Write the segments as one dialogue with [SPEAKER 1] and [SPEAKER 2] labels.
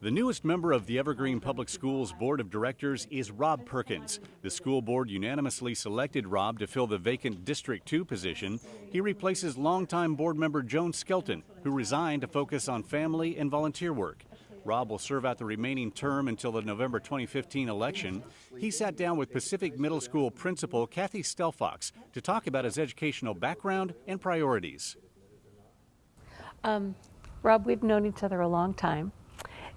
[SPEAKER 1] The newest member of the Evergreen Public Schools Board of Directors is Rob Perkins. The school board unanimously selected Rob to fill the vacant District 2 position. He replaces longtime board member Joan Skelton, who resigned to focus on family and volunteer work. Rob will serve out the remaining term until the November 2015 election. He sat down with Pacific Middle School principal Kathy Stellfox to talk about his educational background and priorities.
[SPEAKER 2] Rob, we've known each other a long time.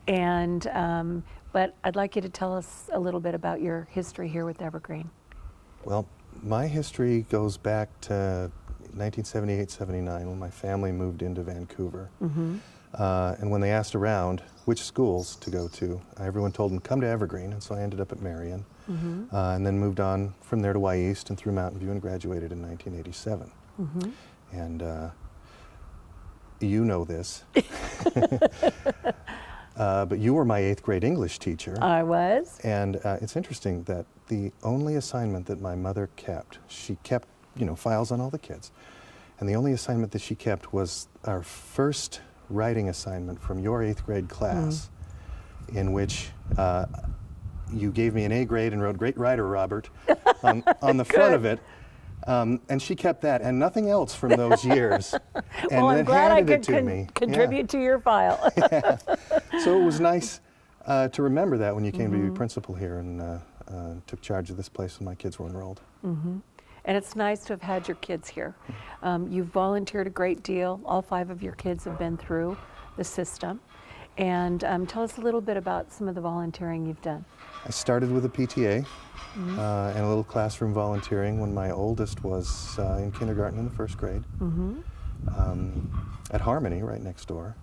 [SPEAKER 2] But I'd like you to tell us a little bit about your history here with Evergreen.
[SPEAKER 3] Well, my history goes back to 1978-79 when my family moved into Vancouver. And when they asked around which schools to go to, everyone told them, come to Evergreen, and so I ended up at Marion. And then moved on from there to Y East and through Mountain View and graduated in 1987. And you know this. But you were my 8th grade English teacher.
[SPEAKER 2] I was.
[SPEAKER 3] And it's interesting that the only assignment that my mother kept, she kept, files on all the kids. And the only assignment that she kept was our first writing assignment from your 8th grade class, in which you gave me an A grade and wrote "Great Writer, Robert" on the front of it. And she kept that and nothing else from those years. And
[SPEAKER 2] well, I'm
[SPEAKER 3] then
[SPEAKER 2] glad I
[SPEAKER 3] handed
[SPEAKER 2] could
[SPEAKER 3] it to me.
[SPEAKER 2] contribute to your file.
[SPEAKER 3] So it was nice to remember that when you came to be principal here and took charge of this place when my kids were enrolled.
[SPEAKER 2] And it's nice to have had your kids here. You've volunteered a great deal. All 5 of your kids have been through the system. And tell us a little bit about some of the volunteering you've done.
[SPEAKER 3] I started with a PTA and a little classroom volunteering when my oldest was in kindergarten in the 1st grade at Harmony right next door.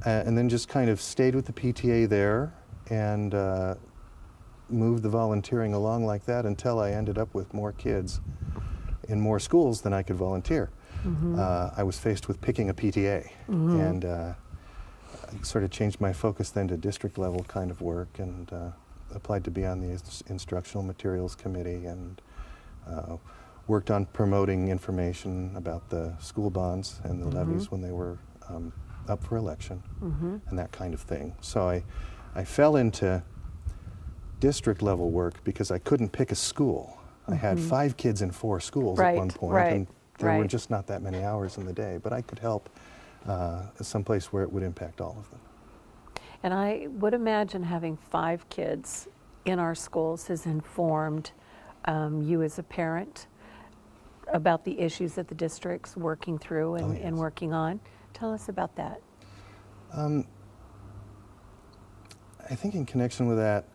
[SPEAKER 3] And then just kind of stayed with the PTA there and moved the volunteering along like that until I ended up with more kids in more schools than I could volunteer. I was faced with picking a PTA and I sort of changed my focus then to district level kind of work and applied to be on the instructional materials committee and worked on promoting information about the school bonds and the levies when they were up for election and that kind of thing. So I fell into district level work because I couldn't pick a school. I had 5 kids in 4 schools at one point, and there were just not that many hours in the day, but I could help someplace where it would impact all of them.
[SPEAKER 2] And I would imagine having 5 kids in our schools has informed you as a parent about the issues that the district's working through and working on. Tell us about that.
[SPEAKER 3] I think in connection with that,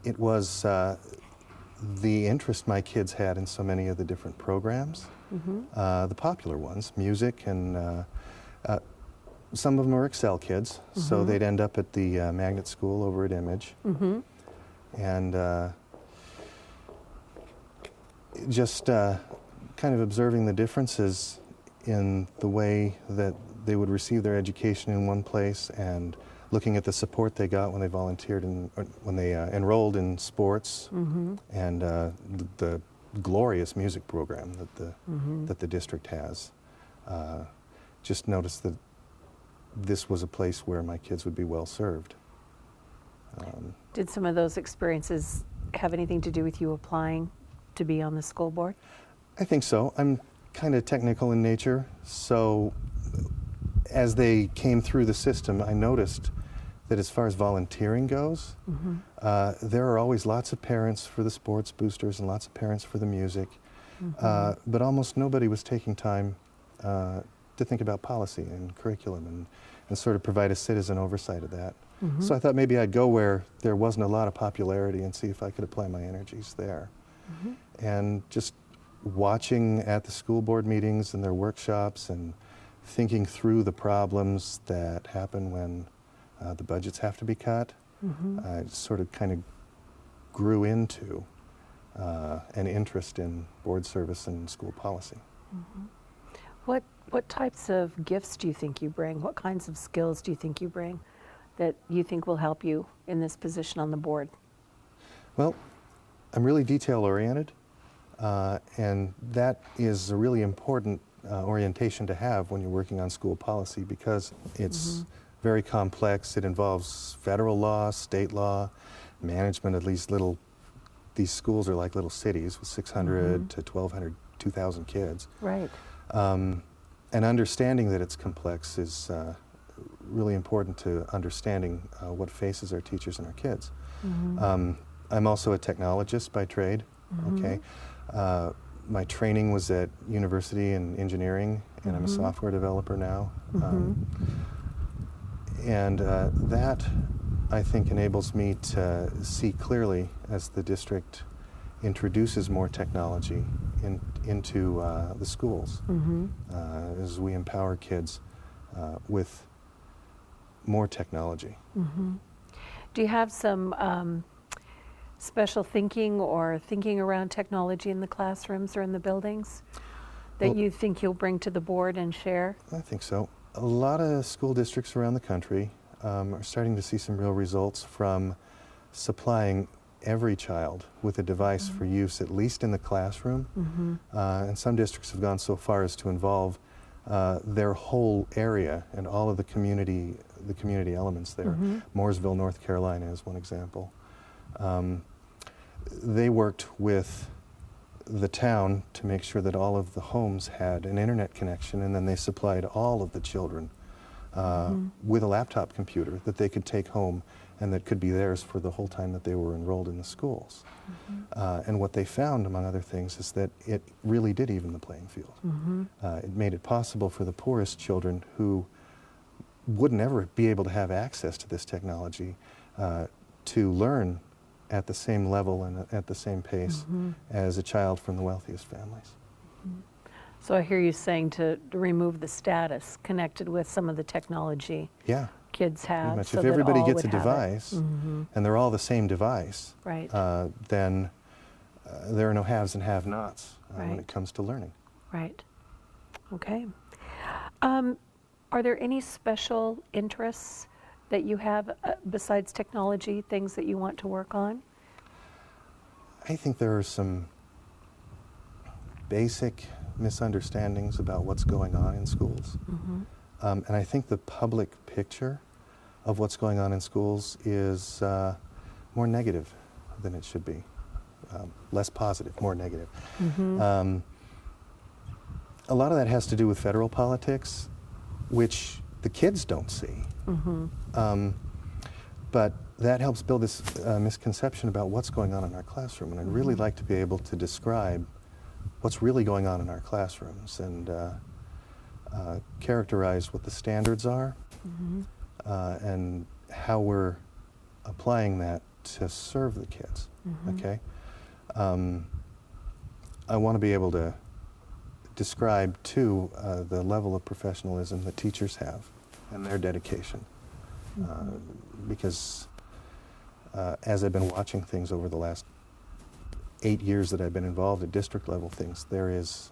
[SPEAKER 3] it was the interest my kids had in so many of the different programs, the popular ones, music, and some of them were Excel kids, so they'd end up at the magnet school over at Image. And just kind of observing the differences in the way that they would receive their education in one place and looking at the support they got when they volunteered when they enrolled in sports and the glorious music program that the district has. Just noticed that this was a place where my kids would be well served.
[SPEAKER 2] Did some of those experiences have anything to do with you applying to be on the school board?
[SPEAKER 3] I think so. I'm kind of technical in nature, so as they came through the system, I noticed that as far as volunteering goes, there are always lots of parents for the sports boosters and lots of parents for the music, but almost nobody was taking time to think about policy and curriculum and sort of provide a citizen oversight of that. So I thought maybe I'd go where there wasn't a lot of popularity and see if I could apply my energies there. And just watching at the school board meetings and their workshops and thinking through the problems that happen when the budgets have to be cut, I sort of kind of grew into an interest in board service and school policy.
[SPEAKER 2] What types of gifts do you think you bring? What kinds of skills do you think you bring that you think will help you in this position on the board?
[SPEAKER 3] Well, I'm really detail-oriented, and that is a really important orientation to have when you're working on school policy because it's very complex. It involves federal law, state law, management of these schools are like little cities with 600 to 1,200, 2,000 kids.
[SPEAKER 2] Right.
[SPEAKER 3] And understanding that it's complex is really important to understanding what faces our teachers and our kids. I'm also a technologist by trade. Okay. My training was at university in engineering, and I'm a software developer now. And that, I think, enables me to see clearly as the district introduces more technology into the schools, as we empower kids with more technology.
[SPEAKER 2] Do you have some special thinking or thinking around technology in the classrooms or in the buildings that you think you'll bring to the board and share?
[SPEAKER 3] I think so. A lot of school districts around the country are starting to see some real results from supplying every child with a device for use, at least in the classroom. And some districts have gone so far as to involve their whole area and all of the community elements there. Mooresville, North Carolina is one example. They worked with the town to make sure that all of the homes had an internet connection, and then they supplied all of the children with a laptop computer that they could take home and that could be theirs for the whole time that they were enrolled in the schools. And what they found, among other things, is that it really did even the playing field. It made it possible for the poorest children who would never be able to have access to this technology to learn at the same level and at the same pace as a child from the wealthiest families.
[SPEAKER 2] So I hear you saying to remove the status connected with some of the technology kids have.
[SPEAKER 3] Pretty much.
[SPEAKER 2] So
[SPEAKER 3] if
[SPEAKER 2] that
[SPEAKER 3] everybody
[SPEAKER 2] all
[SPEAKER 3] gets a
[SPEAKER 2] would have it.
[SPEAKER 3] device, and they're all the same device,
[SPEAKER 2] Right.
[SPEAKER 3] then there are no haves and have-nots when
[SPEAKER 2] Right.
[SPEAKER 3] it comes to learning.
[SPEAKER 2] Right. Okay. Are there any special interests that you have besides technology, things that you want to work on?
[SPEAKER 3] I think there are some basic misunderstandings about what's going on in schools. And I think the public picture of what's going on in schools is more negative than it should be. Less positive, more negative. A lot of that has to do with federal politics, which the kids don't see. But that helps build this misconception about what's going on in our classroom. And I'd really like to be able to describe what's really going on in our classrooms and characterize what the standards are and how we're applying that to serve the kids. Okay? I want to be able to describe, too, the level of professionalism that teachers have and their dedication. Because as I've been watching things over the last 8 years that I've been involved at district level things, there is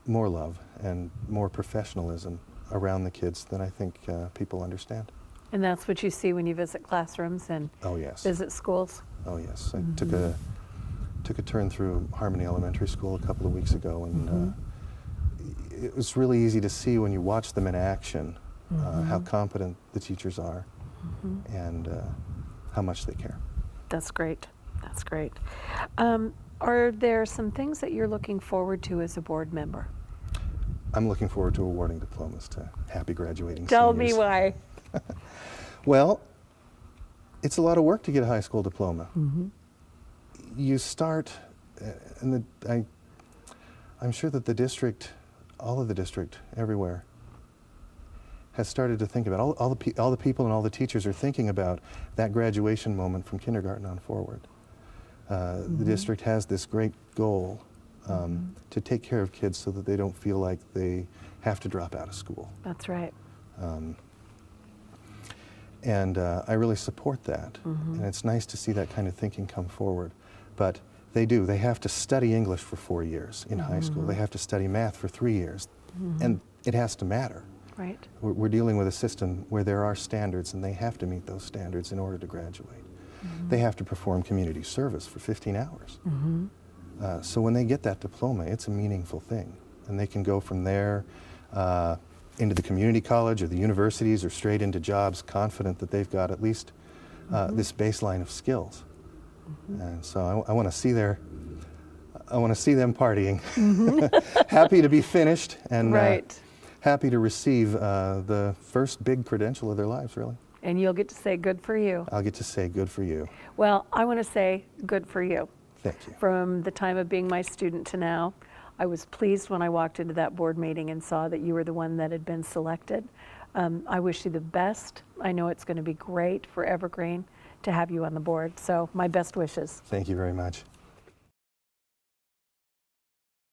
[SPEAKER 3] more love and more professionalism around the kids than I think people understand.
[SPEAKER 2] And that's what you see when you visit classrooms and visit schools?
[SPEAKER 3] Oh, yes. I took a turn through Harmony Elementary School a couple of weeks ago, and it was really easy to see when you watch them in action how competent the teachers are and how much they care.
[SPEAKER 2] That's great. That's great. Are there some things that you're looking forward to as a board member?
[SPEAKER 3] I'm looking forward to awarding diplomas to happy graduating
[SPEAKER 2] Tell
[SPEAKER 3] seniors.
[SPEAKER 2] me why.
[SPEAKER 3] Well, it's a lot of work to get a high school diploma. You start, and I'm sure that the district, all of the district, everywhere, has started to think about, all the people and all the teachers are thinking about that graduation moment from kindergarten on forward. The district has this great goal to take care of kids so that they don't feel like they have to drop out of school.
[SPEAKER 2] That's right.
[SPEAKER 3] And I really support that. And it's nice to see that kind of thinking come forward. But they do. They have to study English for 4 years in high school. They have to study math for 3 years. And it has to matter.
[SPEAKER 2] Right.
[SPEAKER 3] We're dealing with a system where there are standards, and they have to meet those standards in order to graduate. They have to perform community service for 15 hours. So when they get that diploma, it's a meaningful thing. And they can go from there into the community college or the universities or straight into jobs, confident that they've got at least this baseline of skills. And so I want to see them partying. Happy to be finished and happy to receive the first big credential of their lives, really.
[SPEAKER 2] And you'll get to say good for you.
[SPEAKER 3] I'll get to say good for you.
[SPEAKER 2] Well, I want to say good for you.
[SPEAKER 3] Thank you.
[SPEAKER 2] From the time of being my student to now, I was pleased when I walked into that board meeting and saw that you were the one that had been selected. I wish you the best. I know it's going to be great for Evergreen to have you on the board. So my best wishes.
[SPEAKER 3] Thank you very much.